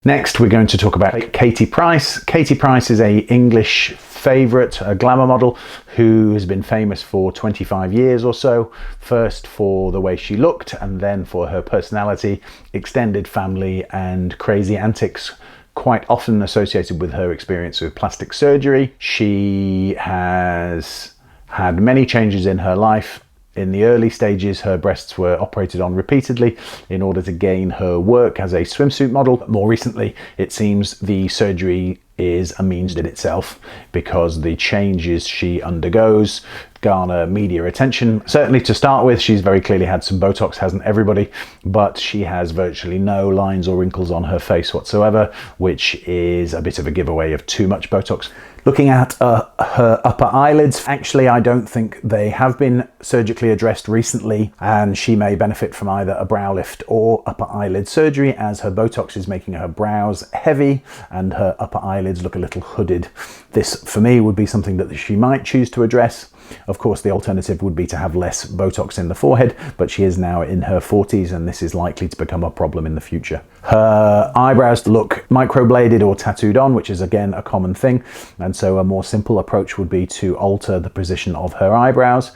Next, we're going to talk about Katie Price. Katie Price is an English favourite, a glamour model who has been famous for 25 years or so, first for the way she looked and then for her personality, extended family and crazy antics, quite often associated with her experience with plastic surgery. She has had many changes in her life. In the early stages, her breasts were operated on repeatedly in order to gain her work as a swimsuit model. More recently, it seems the surgery is a means in itself because the changes she undergoes garner media attention. Certainly to start with, she's very clearly had some Botox, hasn't everybody? But she has virtually no lines or wrinkles on her face whatsoever, which is a bit of a giveaway of too much Botox. Looking at her upper eyelids, actually I don't think they have been surgically addressed recently, and she may benefit from either a brow lift or upper eyelid surgery, as her Botox is making her brows heavy and her upper eyelids look a little hooded. This, for me, would be something that she might choose to address. Of course, the alternative would be to have less Botox in the forehead, but she is now in her 40s and this is likely to become a problem in the future. Her eyebrows look microbladed or tattooed on, which is again a common thing, and so a more simple approach would be to alter the position of her eyebrows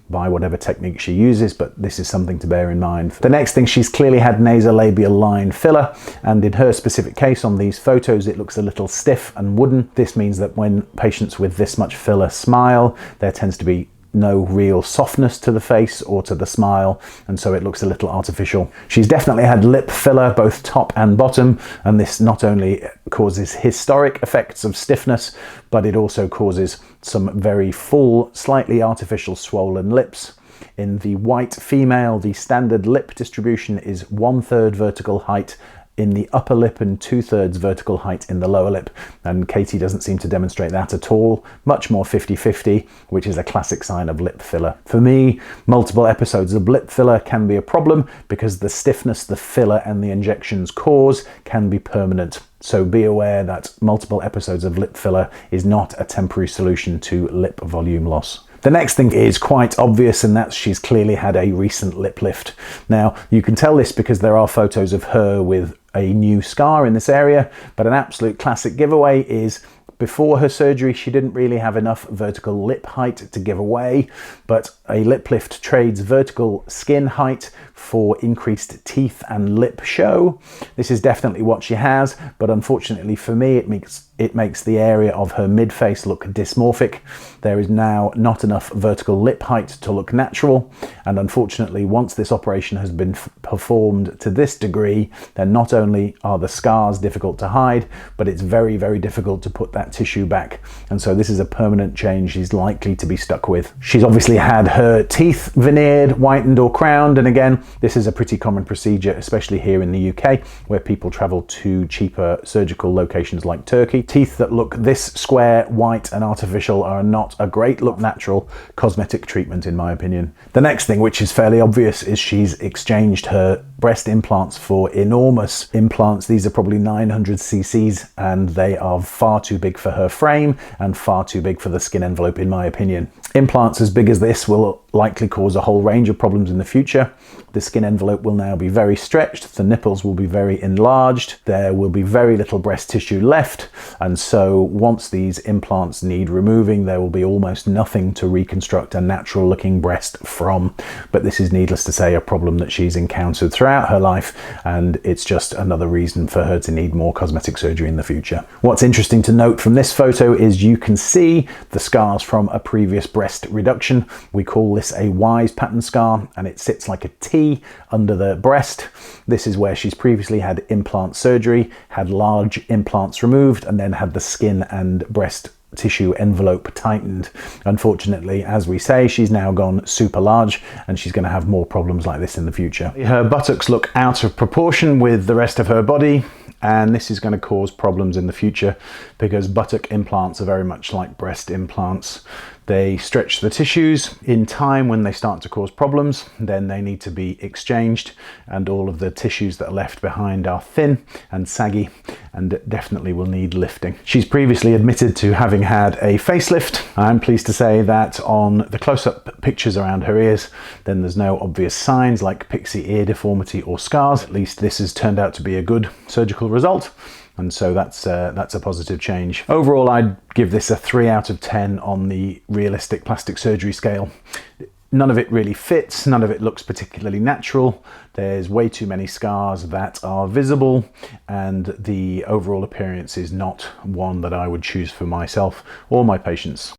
by whatever technique she uses, but this is something to bear in mind. The next thing, she's clearly had nasolabial line filler, and in her specific case on these photos it looks a little stiff and wooden. This means that when patients with this much filler smile, there tends to be no real softness to the face or to the smile, and so it looks a little artificial. She's definitely had lip filler, both top and bottom, and this not only causes historic effects of stiffness, but it also causes some very full, slightly artificial swollen lips. In the white female, the standard lip distribution is 1/3 vertical height in the upper lip and 2/3 vertical height in the lower lip, and Katie doesn't seem to demonstrate that at all, much more 50-50, which is a classic sign of lip filler. For me, multiple episodes of lip filler can be a problem because the stiffness the filler and the injections cause can be permanent. So be aware that multiple episodes of lip filler is not a temporary solution to lip volume loss. The next thing is quite obvious, and that's she's clearly had a recent lip lift. Now, you can tell this because there are photos of her with a new scar in this area, but an absolute classic giveaway is before her surgery, she didn't really have enough vertical lip height to give away, but a lip lift trades vertical skin height for increased teeth and lip show. This is definitely what she has, but unfortunately for me, it makes the area of her mid-face look dysmorphic. There is now not enough vertical lip height to look natural, and unfortunately, once this operation has been performed to this degree, then not only are the scars difficult to hide, but it's very, very difficult to put that tissue back, and so this is a permanent change she's likely to be stuck with. She's obviously had her teeth veneered, whitened or crowned, and again, this is a pretty common procedure, especially here in the UK, where people travel to cheaper surgical locations like Turkey. Teeth that look this square, white and artificial are not a great look natural cosmetic treatment in my opinion. The next thing, which is fairly obvious, is she's exchanged her breast implants for enormous implants. These are probably 900 cc's and they are far too big for her frame and far too big for the skin envelope in my opinion. Implants as big as this will likely cause a whole range of problems in the future. The skin envelope will now be very stretched, the nipples will be very enlarged, there will be very little breast tissue left, and so once these implants need removing, there will be almost nothing to reconstruct a natural looking breast from. But this is, needless to say, a problem that she's encountered throughout her life, and it's just another reason for her to need more cosmetic surgery in the future. What's interesting to note from this photo is you can see the scars from a previous breast reduction. We call this a Wise pattern scar, and it sits like a T under the breast. This is where she's previously had implant surgery, had large implants removed, and then had the skin and breast tissue envelope tightened. Unfortunately, as we say, she's now gone super large and she's going to have more problems like this in the future. Her buttocks look out of proportion with the rest of her body, and this is going to cause problems in the future because buttock implants are very much like breast implants. They stretch the tissues. In time, when they start to cause problems, then they need to be exchanged, and all of the tissues that are left behind are thin and saggy and definitely will need lifting. She's previously admitted to having had a facelift. I'm pleased to say that on the close-up pictures around her ears, then there's no obvious signs like pixie ear deformity or scars. At least this has turned out to be a good surgical result. And so that's a positive change. Overall, I'd give this a 3 out of 10 on the realistic plastic surgery scale. None of it really fits, none of it looks particularly natural. There's way too many scars that are visible, and the overall appearance is not one that I would choose for myself or my patients.